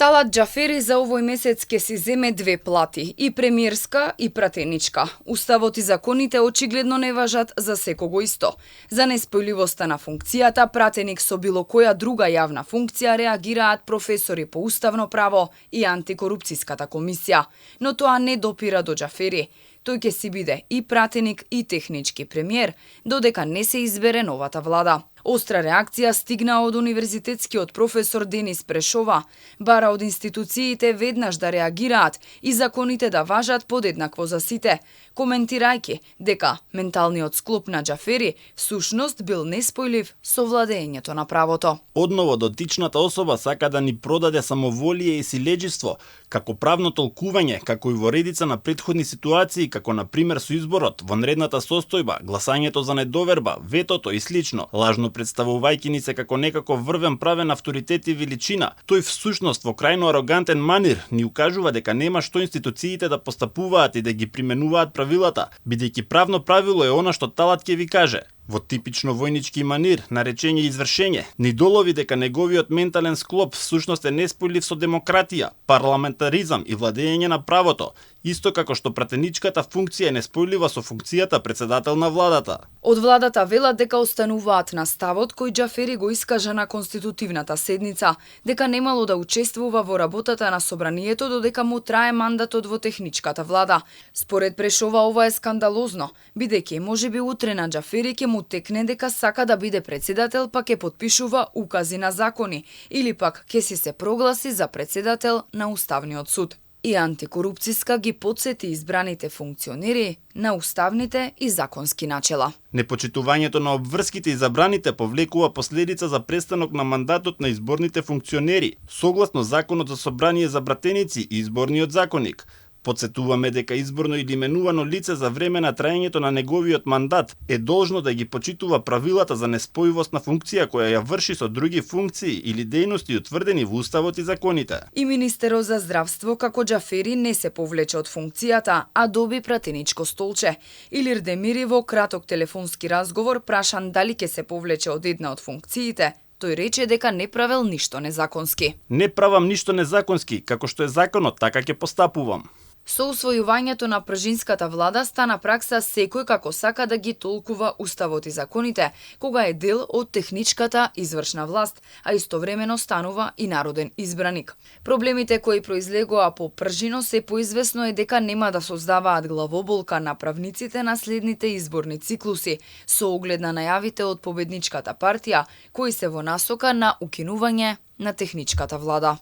Талат Џафери за овој месец ке си земе две плати, и премиерска и пратеничка. Уставот и законите очигледно не важат за секого исто. За неспојливоста на функцијата, пратеник со било која друга јавна функција реагираат професори по уставно право и антикорупцијската комисија. Но тоа не допира до Џафери. Тој ќе си биде и пратеник и технички премиер, додека не се избере новата влада. Остра реакција стигна од универзитетскиот професор Денис Прешова. Бара од институциите веднаш да реагираат и законите да важат подеднакво за сите, коментирајќи дека менталниот склоп на Џафери всушност бил неспојлив со владеењето на правото. Одново дотичната особа сака да ни продаде самоволие и силеџиство, како правно толкување, како и во редица на претходни ситуации, како на пример со изборот, вонредната состојба, гласањето за недоверба, ветото и слично, лажно представувајќи ни се како некако врвен правен авторитет и величина. Тој всушност во крајно арогантен манир ни укажува дека нема што институциите да постапуваат и да ги применуваат правилата, бидејќи правно правило е она што талат ќе ви каже. Во типично војнички манир, наречење извршење, ни долови дека неговиот ментален склоп всушност е неспојлив со демократија, парламентаризам и владење на правото, исто како што пратеничката функција е неспојлива со функцијата председател на владата. Од владата велат дека остануваат на ставот кој Џафери го искажа на конститутивната седница, дека немало да учествува во работата на собранието додека му трае мандатот во техничката влада. Според Прешова ова е скандалозно, бидејќи можеби утре на Џафери ќе му текне дека сака да биде председател, па ќе потпишува укази на закони, или пак ќе си се прогласи за председател на Уставниот суд. И антикорупцијска ги потсети избраните функционери на уставните и законски начела. Непочитувањето на обврските и забраните повлекува последица за престанок на мандатот на изборните функционери, согласно Законот за собрание за пратеници и Изборниот законник. Подсетуваме дека изборно или именувано лице за време на траењето на неговиот мандат е должно да ги почитува правилата за неспојивост на функција која ја врши со други функции или дејности утврдени во Уставот и законите. И министерот за здравство како Џафери не се повлече од функцијата, а доби пратеничко столче. Илир Демири во краток телефонски разговор прашан дали ќе се повлече од една од функциите, тој рече дека не правел ништо незаконски. Не правам ништо незаконски, како што е законот, така ќе постапувам. Со усвојувањето на пржинската влада стана пракса секој како сака да ги толкува уставот и законите, кога е дел од техничката извршна власт, а истовремено станува и народен избраник. Проблемите кои произлегоа по пржино се поизвестно е дека нема да создаваат главоболка на правниците на следните изборни циклуси, со оглед на најавите од победничката партија, кои се во насока на укинување на техничката влада.